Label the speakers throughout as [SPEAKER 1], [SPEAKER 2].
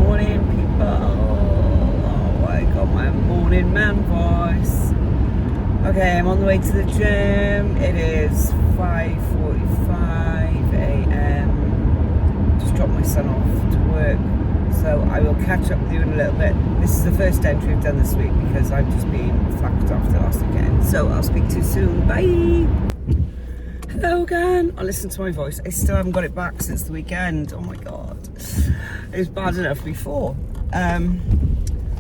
[SPEAKER 1] morning, people. Oh, I got my morning man voice. Okay, I'm on the way to the gym. It is 5:45 a.m. Just dropped my son off to work. So I will catch up with you in a little bit. This is the first entry I've done this week because I've just been flacked after last weekend. So I'll speak to you soon. Bye. Hello again. I listened to my voice. I still haven't got it back since the weekend. Oh my god. It was bad enough before.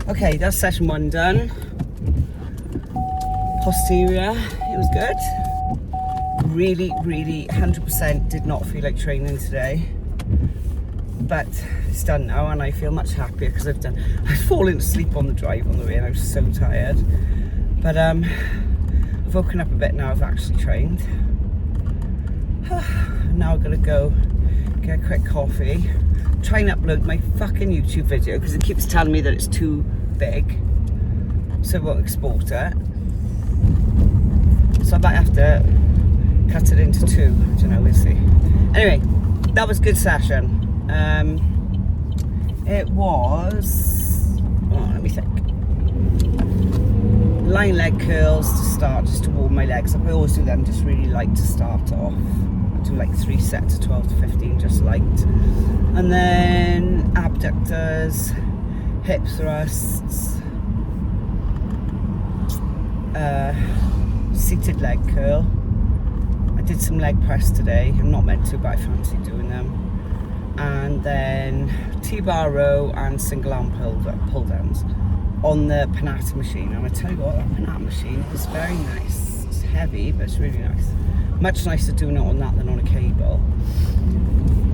[SPEAKER 1] Okay, that's session 1 done. Posterior, it was good. Really 100% did not feel like training today. But it's done now and I feel much happier because I've fallen asleep on the drive on the way and I was so tired. But I've woken up a bit now. I've actually trained. Now I'm gonna go get a quick coffee, try and upload my fucking YouTube video because it keeps telling me that it's too big, so I won't export it. So I might have to cut it into 2. I don't know, we'll see. Anyway, that was a good session. It was, let me think. Line leg curls to start, just to warm my legs up. I always do them just really light to start off. I do like 3 sets of 12 to 15, just light. And then abductors, hip thrusts, seated leg curl. I did some leg press today. I'm not meant to, but I fancy doing them. And then T-bar row and single arm pull downs on the Panata machine. And I tell you what, that Panata machine is very nice. It's heavy, but it's really nice. Much nicer doing it on that than on a cable.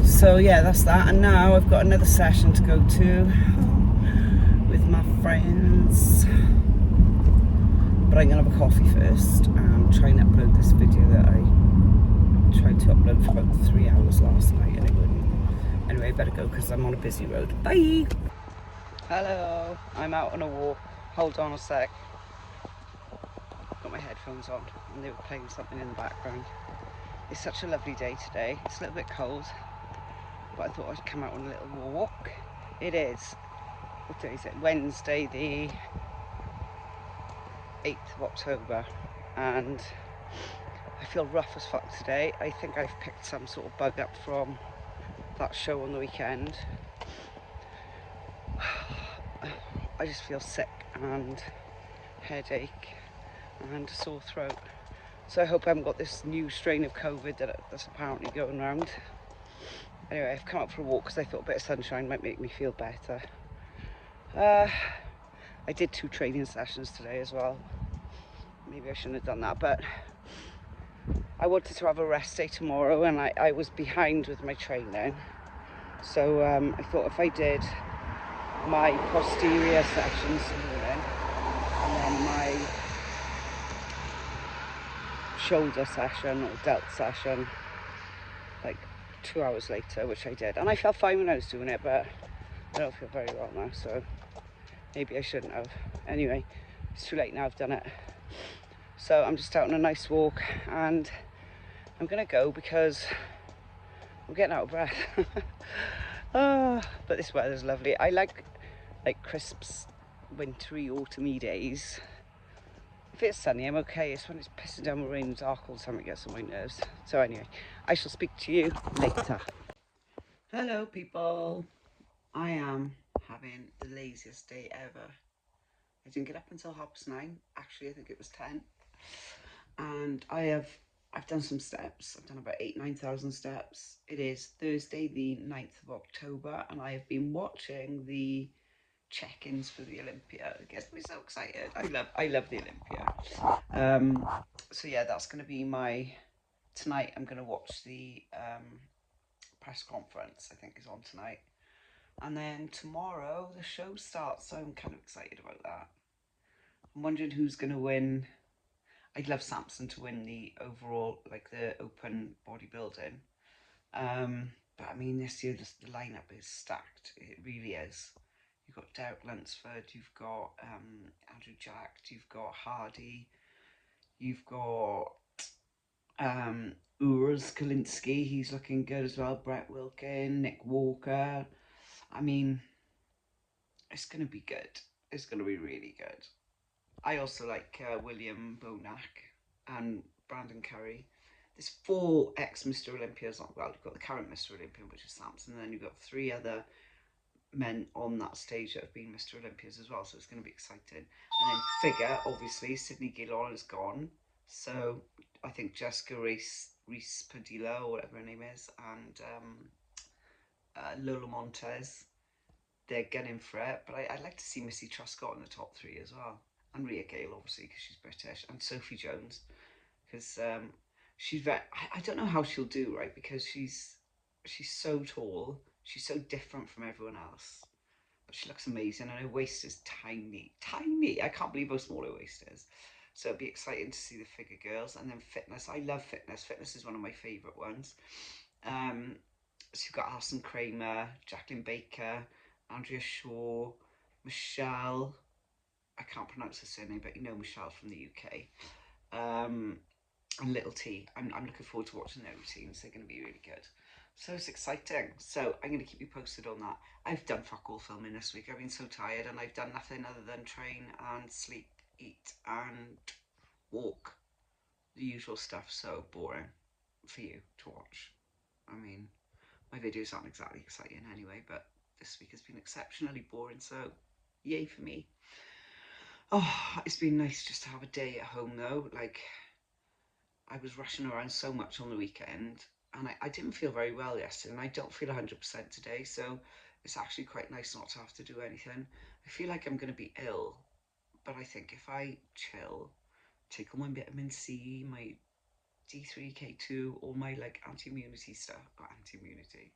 [SPEAKER 1] So yeah, that's that. And now I've got another session to go to with my friends. But I'm gonna have a coffee first and try and upload this video that I tried to upload for about 3 hours last night and it wouldn't. Anyway, I better go because I'm on a busy road. Bye! Hello, I'm out on a walk. Hold on a sec. Got my headphones on and they were playing something in the background. It's such a lovely day today. It's a little bit cold, but I thought I'd come out on a little walk. It is, what day is it? Wednesday the 8th of October, and I feel rough as fuck today. I think I've picked some sort of bug up from that show on the weekend. I just feel sick and headache and a sore throat. So I hope I haven't got this new strain of COVID that's apparently going around. Anyway, I've come out for a walk because I thought a bit of sunshine might make me feel better. I did 2 training sessions today as well. Maybe I shouldn't have done that, but I wanted to have a rest day tomorrow and I was behind with my training. So I thought if I did my posterior session this morning and then my shoulder session or delt session like 2 hours later, which I did, and I felt fine when I was doing it, but I don't feel very well now, so maybe I shouldn't have. Anyway, it's too late now, I've done it. So I'm just out on a nice walk and I'm gonna go because I'm getting out of breath. But this weather's lovely. I like crisp, wintry, autumny days. If it's sunny, I'm okay. It's when it's pissing down with rain and dark all the time it gets on my nerves. So anyway, I shall speak to you later. Hello, people. I am having the laziest day ever. I didn't get up until 9:30. Actually, I think it was 10. And I've done some steps. I've done about 9,000 steps. It is Thursday, the 9th of October, and I have been watching the check-ins for the Olympia. It gets me so excited. I love the Olympia. So yeah, that's going to be tonight. I'm going to watch the press conference. I think is on tonight, and then tomorrow the show starts. So I'm kind of excited about that. I'm wondering who's going to win. I'd love Samson to win the overall, like the open bodybuilding. But I mean, this year the lineup is stacked. It really is. You've got Derek Lunsford, you've got Andrew Jack, you've got Hardy, you've got Urs Kalinski, he's looking good as well, Brett Wilkin, Nick Walker. I mean, It's going to be good. It's going to be really good. I also like William Bonac and Brandon Curry. There's 4 ex-Mr. Olympias. Well, you've got the current Mr. Olympian, which is Samson, and then you've got 3 other men on that stage that have been Mr. Olympias as well, so it's going to be exciting. And then figure, obviously, Sydney Gillon is gone, so I think Jessica Reese Padilla, or whatever her name is, and Lola Montez, they're gunning for it. But I'd like to see Missy Truscott in the top 3 as well, and Rhea Gale, obviously, because she's British, and Sophie Jones, because she's very, I don't know how she'll do, right, because she's so tall, she's so different from everyone else, but she looks amazing, and her waist is tiny. I can't believe how small her waist is. So it'd be exciting to see the figure girls. And then fitness, I love fitness. Fitness is one of my favourite ones. So you've got Alison Kramer, Jacqueline Baker, Andrea Shaw, Michelle, I can't pronounce her surname, but you know Michelle from the UK, and Little T. I'm looking forward to watching their routines. They're going to be really good. So it's exciting. So I'm going to keep you posted on that. I've done fuck all filming this week. I've been so tired, and I've done nothing other than train and sleep, eat and walk. The usual stuff. So boring for you to watch. I mean, my videos aren't exactly exciting anyway, but this week has been exceptionally boring, so yay for me. Oh, it's been nice just to have a day at home though. Like, I was rushing around so much on the weekend, and I didn't feel very well yesterday, and I don't feel 100% today, so it's actually quite nice not to have to do anything. I feel like I'm going to be ill, but I think if I chill, take all my vitamin C, my D3K2, all my like anti-immunity stuff, anti-immunity,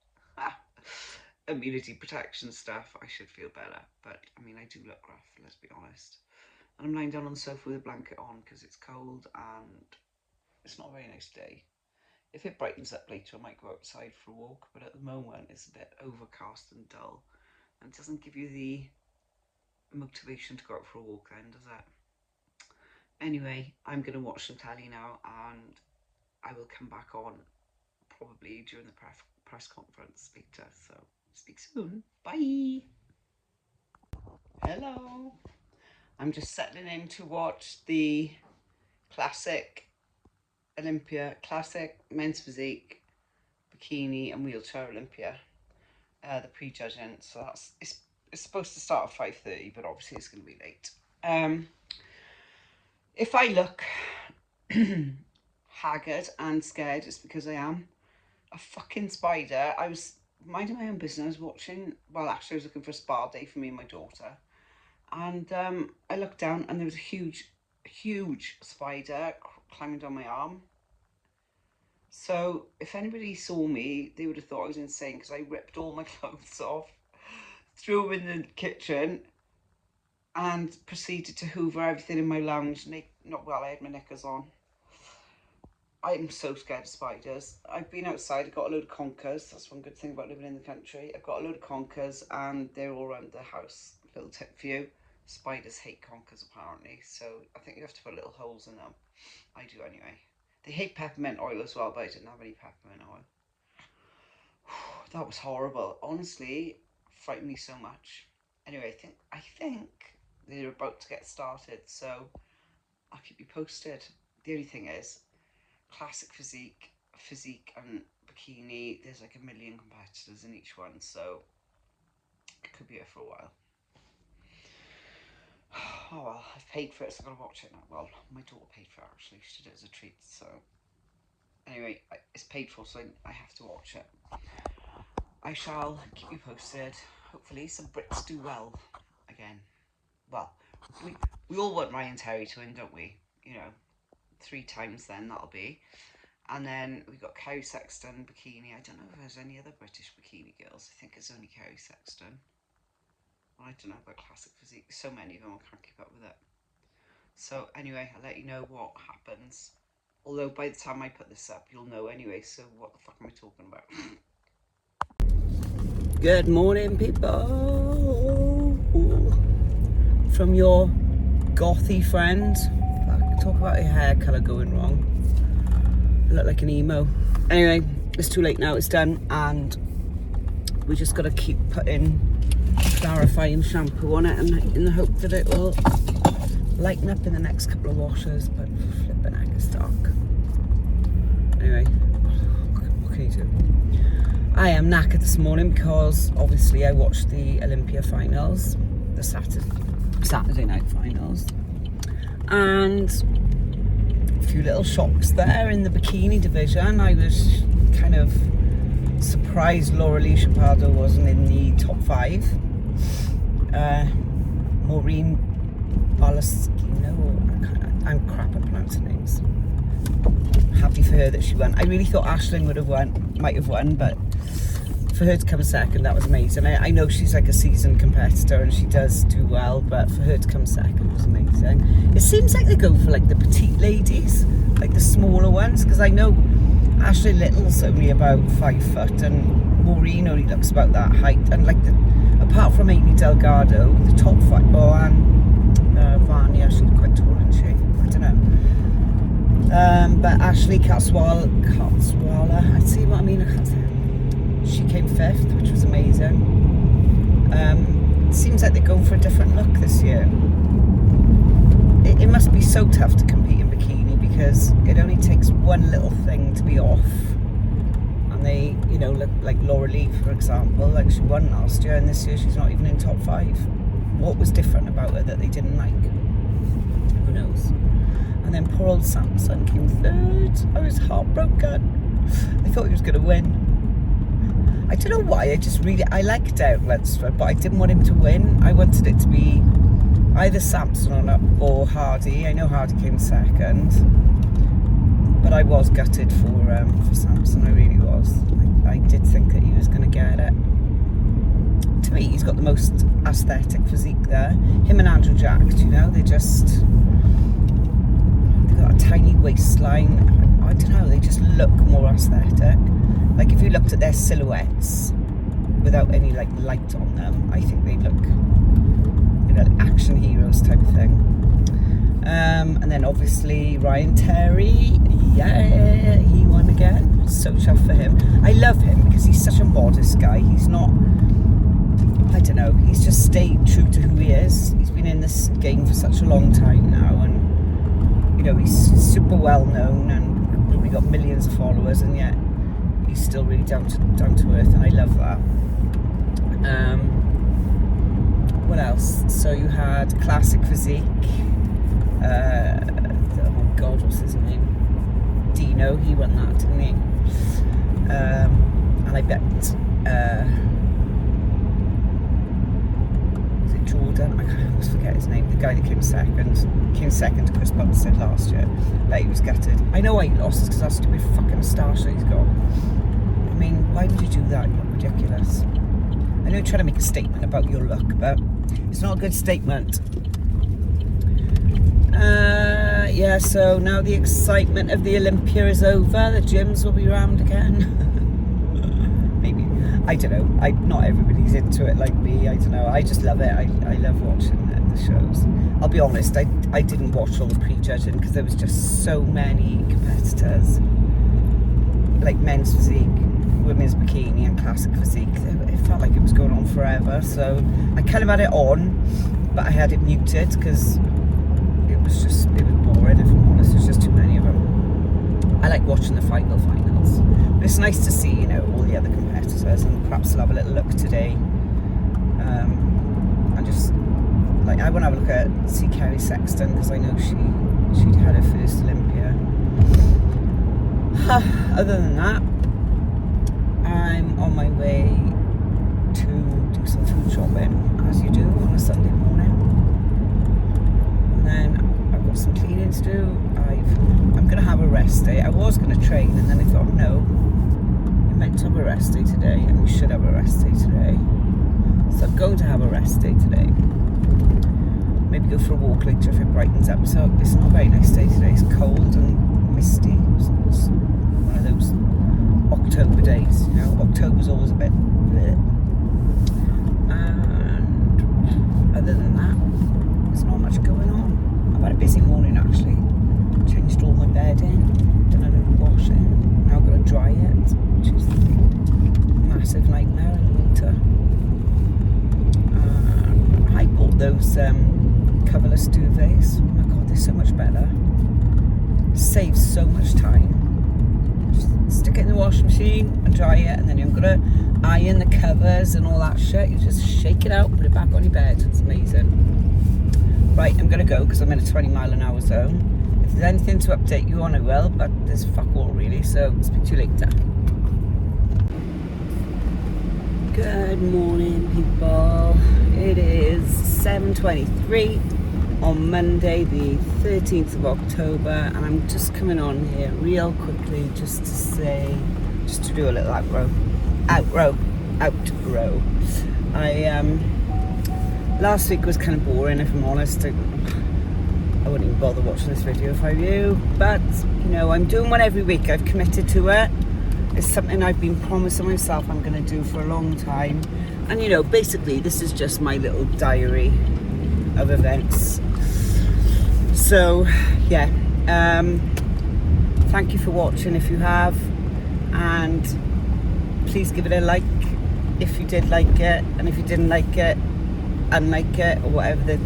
[SPEAKER 1] immunity protection stuff, I should feel better. But I mean, I do look rough, let's be honest. And I'm lying down on the sofa with a blanket on because it's cold and it's not a very nice day. If it brightens up later, I might go outside for a walk, but at the moment it's a bit overcast and dull, and it doesn't give you the motivation to go out for a walk then, does it? Anyway, I'm going to watch some telly now, and I will come back on probably during the press conference later, so speak soon. Bye! Hello! I'm just settling in to watch the classic Olympia, classic men's physique, bikini and wheelchair Olympia, the prejudging. So it's supposed to start at 5:30, but obviously it's going to be late. If I look haggard and scared, it's because I am. A fucking spider. I was minding my own business watching, well actually I was looking for a spa day for me and my daughter, and I looked down and there was a huge spider climbing down my arm. So if anybody saw me, they would have thought I was insane, because I ripped all my clothes off, threw them in the kitchen, and proceeded to hoover everything in my lounge. I had my knickers on. I'm so scared of spiders. I've been outside, I've got a load of conkers. That's one good thing about living in the country. I've got a load of conkers and they're all around the house. Little tip for you, spiders hate conkers apparently, so I think you have to put little holes in them. I do anyway. They hate peppermint oil as well, but I didn't have any peppermint oil. That was horrible. Honestly, frightened me so much. Anyway, I think they're about to get started, so I'll keep you posted. The only thing is, classic physique and bikini, there's like 1 million competitors in each one, so it could be here for a while. Oh well, I've paid for it, so I've got to watch it now. Well, my daughter paid for it actually, she did it as a treat, so anyway, it's paid for, so I have to watch it. I shall keep you posted. Hopefully some Brits do well again. Well, we all want Ryan Terry to win, don't we? You know, 3 times then, that'll be. And then we've got Kerry Sexton, bikini. I don't know if there's any other British bikini girls. I think it's only Kerry Sexton. Well, I don't know about classic physique. There's so many of them, I can't keep up with it. So anyway, I'll let you know what happens. Although by the time I put this up, you'll know anyway, so what the fuck am I talking about? Good morning, people. From your gothy friend. Talk about your hair colour going wrong. I look like an emo. Anyway, it's too late now, it's done, and we just got to keep putting clarifying shampoo on it, and in the hope that it will lighten up in the next couple of washes, but flipping heck, it's dark. Anyway, what can you do? I am knackered this morning because obviously I watched the Olympia finals, the Saturday night finals, and a few little shocks there in the bikini division. I was kind of surprised Laura-Lee Chapardo wasn't in the top 5. Maureen Balestino, I'm crap at pronouncing names. Happy for her that she won. I really thought Aisling might have won, but for her to come second, that was amazing. I know she's like a seasoned competitor and she does do well, but for her to come second was amazing. It seems like they go for like the petite ladies, like the smaller ones, because I know Ashley Little's only about 5 foot and Maureen only looks about that height, and like apart from Amy Delgado, the top 5, and Vanya, she's quite tall, isn't she? I don't know. But Ashley Catswala, I see what I mean, I can't say. She came 5th, which was amazing. It seems like they're going for a different look this year. It must be so tough to compete in bikini because it only takes one little thing to be off. And they, you know, look like Laura-Lee, for example, like she won last year and this year she's not even in top 5. What was different about her that they didn't like? Who knows? And then poor old Samson came 3rd. I was heartbroken. I thought he was going to win. I don't know why, I liked Derek Lunsford, but I didn't want him to win. I wanted it to be either Samson or Hardy. I know Hardy came 2nd, but I was gutted for Samson, I really was. I did think that he was going to get it. To me, he's got the most aesthetic physique there. Him and Andrew Jack, you know, they've got a tiny waistline. I don't know, they just look more aesthetic. Like if you looked at their silhouettes without any like light on them, I think they look, you know, like action heroes type of thing. And then obviously Ryan Terry, yeah, he won again. So chuffed for him. I love him because he's such a modest guy. He's not, I don't know, he's just stayed true to who he is. He's been in this game for such a long time now, and you know, he's super well known and probably got millions of followers, and yet he's still really down to earth, and I love that. What else? So you had Classic Physique. Oh God, what's his name? Dino. He won that, didn't he? And I bet. Was it Jordan? I always forget his name. The guy that came second to Chris Bumstead last year. But he was gutted. I know why he lost, because that stupid fucking moustache that he's got. I mean, why would you do that? You look ridiculous. I know you're trying to make a statement about your look, but it's not a good statement. Yeah, so now the excitement of the Olympia is over. The gyms will be round again. Maybe. I don't know. Not everybody's into it like me. I don't know. I just love it. I love watching the shows. I'll be honest, I didn't watch all the prejudging because there was just so many competitors. Like men's physique, women's bikini and classic physique. It felt like it was going on forever, so I kind of had it on, but I had it muted because it was boring, if I'm honest. There's just too many of them. I like watching the finals, but it's nice to see, you know, all the other competitors, and perhaps I'll have a little look today. And just like, I want to have a look at Kerry Sexton because I know she'd had her first Olympia. Other than that, I'm on my way to do some food shopping, as you do on a Sunday morning. And then I've got some cleaning to do. I'm going to have a rest day. I was going to train, and then I thought, no, you're meant to have a rest day today, and you should have a rest day today. So I'm going to have a rest day today. Maybe go for a walk later if it brightens up. So it's not a very nice day today. It's cold and misty. It's one of those October days, you know. October's always a bit bleh. And other than that, there's not much going on. I've had a busy morning actually. Changed all my bedding, done a little washing. Now I've got to dry it, which is a massive nightmare in the winter. those coverless duvets. Oh my god, they're so much better. Saves so much time. Just stick it in the washing machine and dry it, and then you're gonna iron the covers and all that shit. You just shake it out, put it back on your bed. It's amazing. Right, I'm gonna go because I'm in a 20-mile-an-hour zone. If there's anything to update you on, I will, but there's fuck all really, so speak to you later. Good morning, people. It is 7:23 on Monday the 13th of October, and I'm just coming on here real quickly just to do a little outro. Last week was kind of boring, if I'm honest. I wouldn't even bother watching this video if I were you, but you know, I'm doing one every week. I've committed to it. It's something I've been promising myself I'm going to do for a long time, and you know, basically this is just my little diary of events. So yeah, thank you for watching if you have, and please give it a like if you did like it, and if you didn't like it, unlike it, or whatever the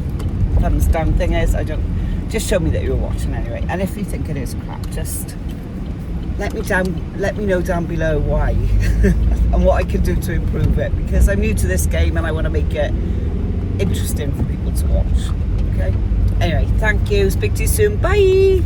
[SPEAKER 1] thumbs down thing is. Just show me that you're watching anyway, and if you think it is crap, just let me know down below why and what I can do to improve it, because I'm new to this game and I want to make it interesting for people to watch. Okay, anyway, thank you, speak to you soon, bye.